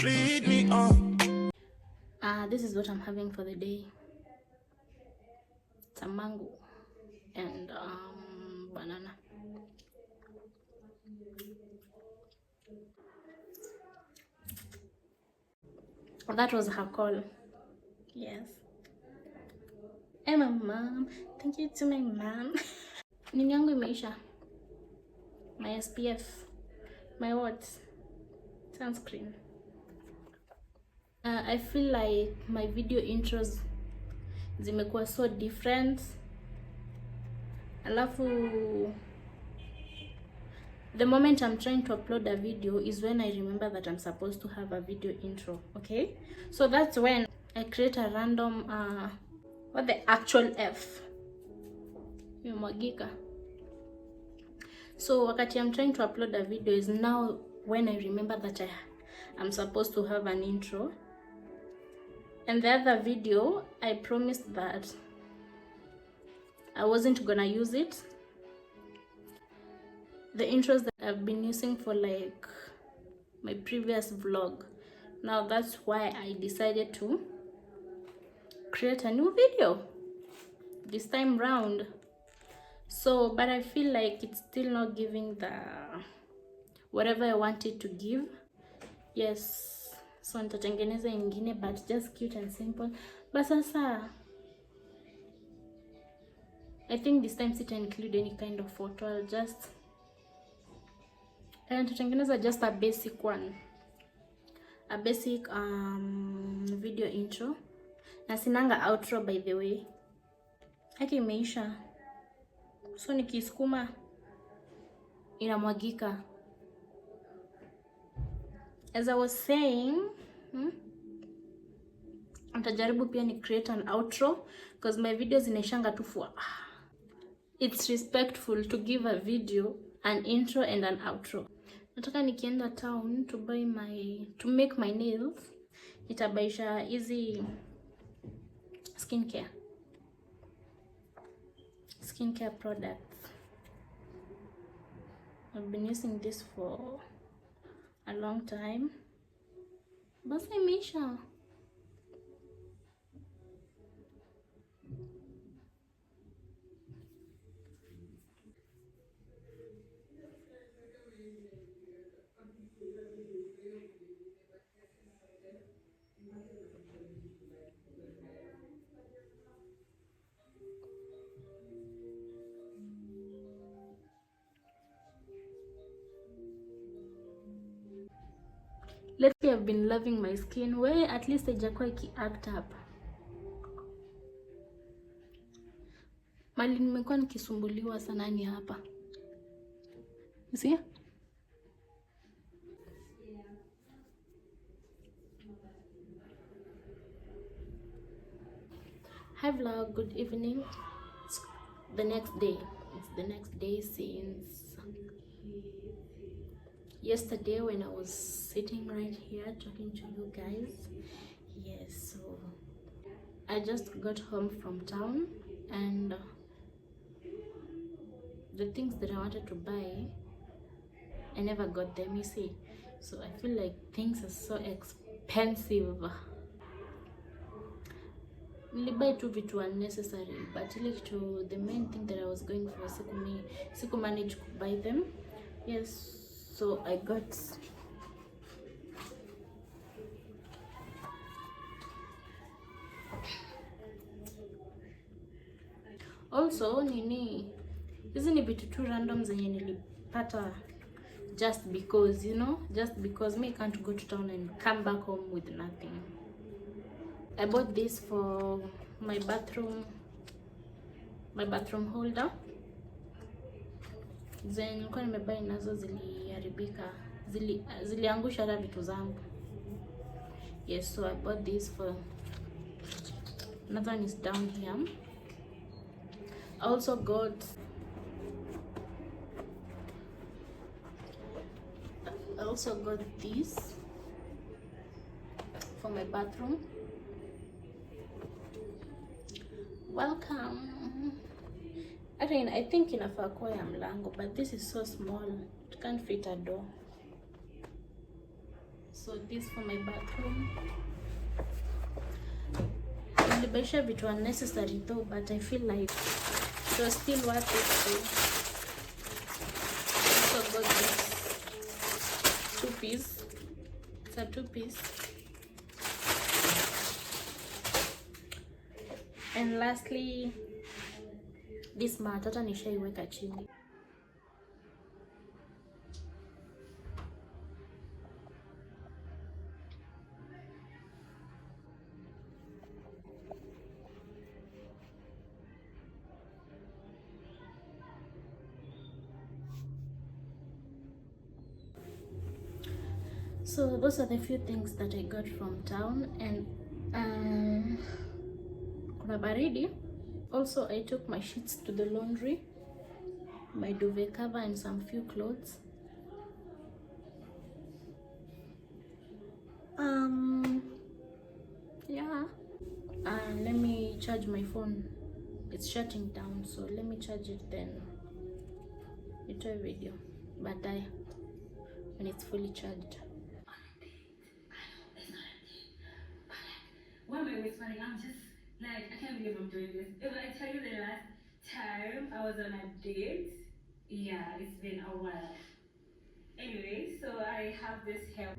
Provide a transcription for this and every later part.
lead me on. This is what I'm having for the day. Some mango and banana. That was her call. Yes. And my mom. Thank you to my mom. Nini yangu imeisha. My SPF. My what? Sunscreen. I feel like my video intros zimekuwa so different. Alafu the moment I'm trying to upload a video is when I remember that I'm supposed to have a video intro, okay? So that's when I create a random what the actual F imemwagika. So wakati I'm trying to upload a video is now when I remember that I'm supposed to have an intro. And the other video, I promised that I wasn't gonna use it. The intros that I've been using for like my previous vlog. Now that's why I decided to create a new video this time round. So, but I feel like it's still not giving the whatever I wanted to give. Yes. So nitatengeneza ingine, but just cute and simple. But sasa I think this time sita include any kind of photo. I'll just nitatengeneza just a basic one. A basic video intro. Na sinanga outro, by the way. Haki imeisha. So nikisukuma inamwagika. As I was saying, nitajaribu pia ni create an outro because my videos inaishanga tu for it's respectful to give a video an intro and an outro. Nataka nikienda town to make my nails, nitabaisha easy skincare products. I've been using this for a long time. Basi imeisha. Lately I've been loving my skin. Where at least haijakuwa act up. Mali nimekuwa nikisumbuliwa sana ni hapa. You see? Hi vlog, good evening. It's the next day. It's the next day since yesterday when I was sitting right here talking to you guys. Yes, so I just got home from town and the things that I wanted to buy, I never got them, you see. So I feel like things are so expensive. Nilibuy tu vitu unnecessary, but like to the main thing that I was going for, siku manage to buy them. Yes, so I got also nini, hizi ni vitu tu random zenye nilipata just because, you know, just because me can't go to town and come back home with nothing. I bought this for my bathroom holder. Zenye nilikuwa nimebuy nazo ziliharibika, ziliangusha hata vitu zangu. Yes, so I bought this for, another one is down here. I also got this for my bathroom. Welcome. I think inafaa kuwa ya mlango, but this is so small. It can't fit a door. So this for my bathroom. Nilibaisha vitu unnecessary though, but I feel like it was still worth it. So also got this 2-piece. It's a 2-piece. And lastly, this mat hata nishaiweka chini. So those are the few things that I got from town. And kuna baridi. Also, I took my sheets to the laundry, my duvet cover and some few clothes. Yeah. Let me charge my phone. It's shutting down, so let me charge it, then into a video. But when it's fully charged. Why am I whispering? I'm just like, I can't believe I'm doing this. If I tell you the last time I was on a date, yeah, it's been a while. Anyway, so I have this hair.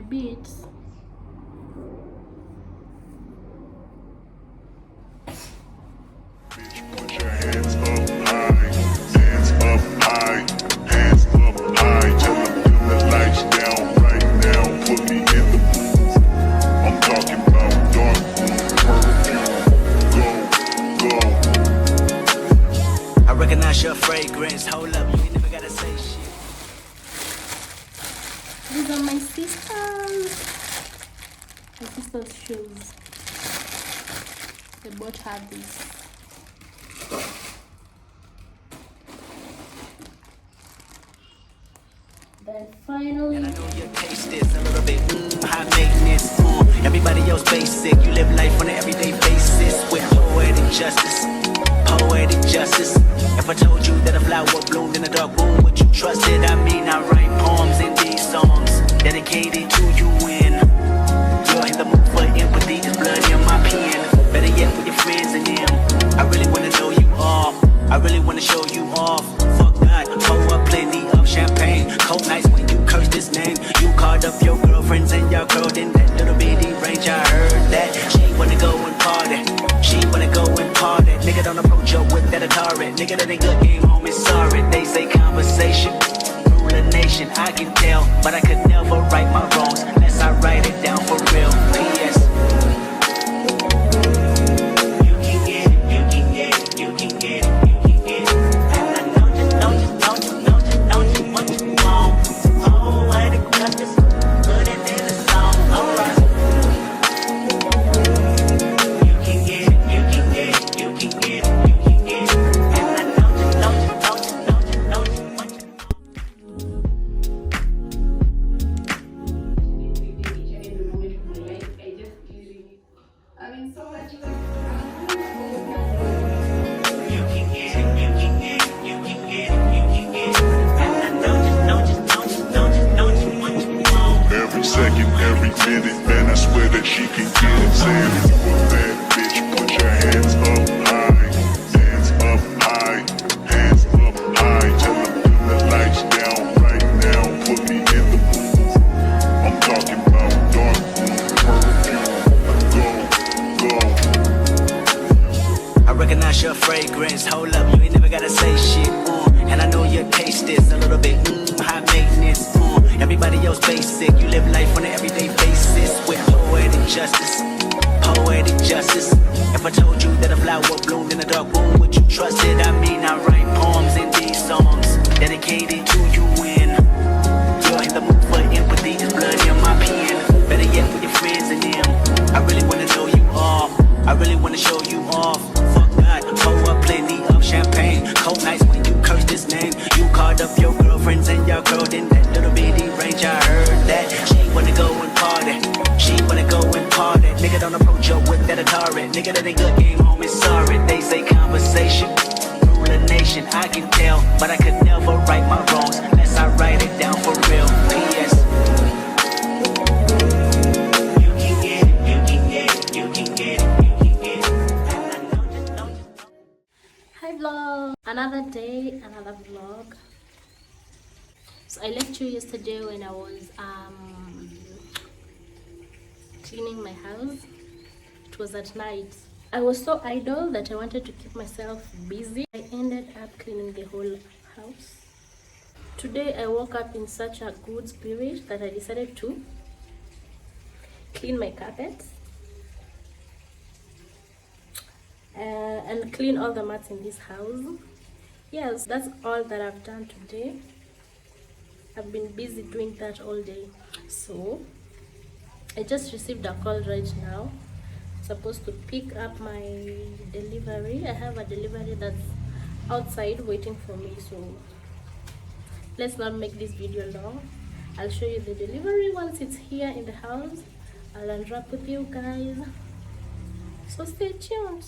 Beats. Put your hands up high, hands up high, hands up high. Tell them dim the lights down right now. Put me in the mood. I'm talking about dark moon, purple. Go, go. I recognize recognize your fragrance. Hold up, you ain't never gotta say shit. These are my sister's shoes. They both have these. Then finally, And I know your taste is a little bit high maintenance. Everybody else basic. You live life on an everyday basis with poetic justice. Poetic justice. If I told you that a flower bloomed in a dark room, would you trust it? I mean, I write poems in these songs dedicated to you. When you're in the mood for empathy, there's blood in my pen. Better yet, with your friends and them. I really wanna know you all. I really wanna show you off. Fuck God, pour up plenty of champagne. Cold nights when you curse this name. You called up your girlfriends and y'all curled in that little bitty range. I heard that she wanna go and party. She wanna go and party. Nigga, don't approach her with that Atari. Nigga, that ain't good game, homie, sorry. They say conversation rule a nation. I can tell, but I could never right my wrongs unless I write it down for real. P.S. You can get it, you can get it, you can get it, you can get it. And I know you what you want. Oh, I got this, put it in the song, alright. You can get it, you can get it, you can get it, you can get it. And I know you what you want. Having so much You can get it, you can get it, you can get it, you can get it. And I know you what you want. Every second, every minute, man, I swear that she can get it. Saying if you a bad bitch, put your hands up high, hands up high, hands up high. Tell them turn the lights down right now, put me in the mood. I'm talking about dark room perfume. Go. I recognize your fragrance. Hold up, you ain't never gotta say shit. And I know your taste is a little bit high maintenance. Everybody else basic. You live life on an everyday basis with poetic justice. Poetic justice. If I told you that a flower bloomed in a dark room, would you trust it? I mean, I write poems in these songs dedicated to you. When you're in the mood for empathy, there's blood in my pen. Better yet, with your friends and them. I really wanna know you all. I really wanna show you off. Fuck God, pour up plenty of champagne. Cold nights when you curse this name. You called up your girlfriends and y'all curled in that little bitty range. I heard that she wanna go and party. She wanna go and party. Nigga, don't approach her with that Atari. Nigga, that ain't good game, homie, sorry. They say conversation rule a nation. I can tell, but I could never right my wrongs unless I write it down for real. P.S. You can get it, you can get it, you can get it, you can get it. And I know you. hi vlog. Another day, another vlog. So I left you yesterday when I was cleaning my house. It was at night. I was so idle that I wanted to keep myself busy. I ended up cleaning the whole house. Today I woke up in such a good spirit that I decided to clean my carpets and clean all the mats in this house. Yes, that's all that I've done today. I've been busy doing that all day. So I just received a call right now. I'm supposed to pick up my delivery. I have a delivery that's outside waiting for me, so let's not make this video long. I'll show you the delivery once it's here in the house. I'll unwrap with you guys, so stay tuned.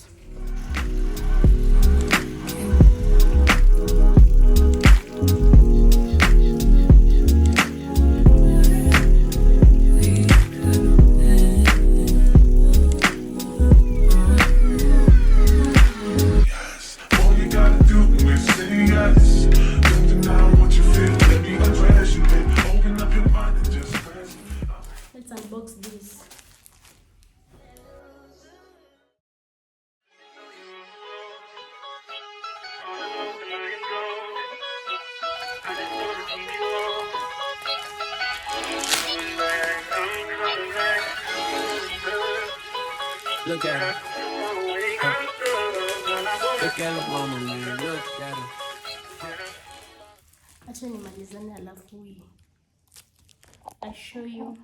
All you gotta do is say yes. Don't deny what you feel. Let me undress you, babe. Open up your mind and just press. Let's unbox this. Look at her. Look at her mama, man. Look at her. Acha nimalizane alafu I show you.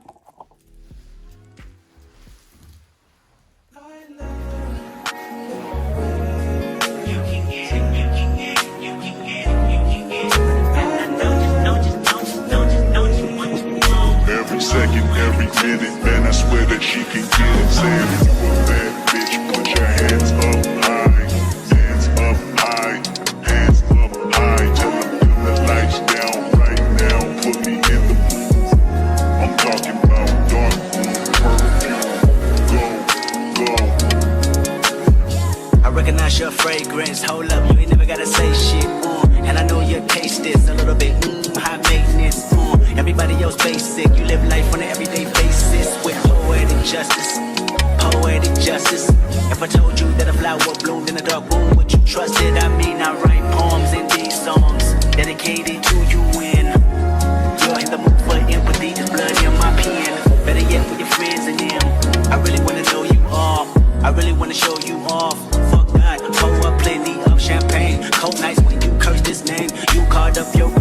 Every second, every minute, man, I swear that she can get it. Saying if you a bad bitch, put your hands up high, hands up high, hands up high. Tell them dim the lights down right now, put me in the mood. I'm talking about dark perfume. Go, go. I recognize your fragrance. Hold up, you ain't never gotta say shit. And I know your taste is a little bit high maintenance. Everybody else basic. You live life on an everyday basis with poetic justice. Poetic justice. If I told you that a flower bloomed in a dark room, would you trust it? I mean, I write poems in these songs dedicated to you. When you're in the mood for empathy, there's blood in my pen. Better yet, with your friends and them. I really wanna know you all. I really wanna show you off. Fuck God, pour up plenty of champagne. Cold nights when you curse this name. You called up your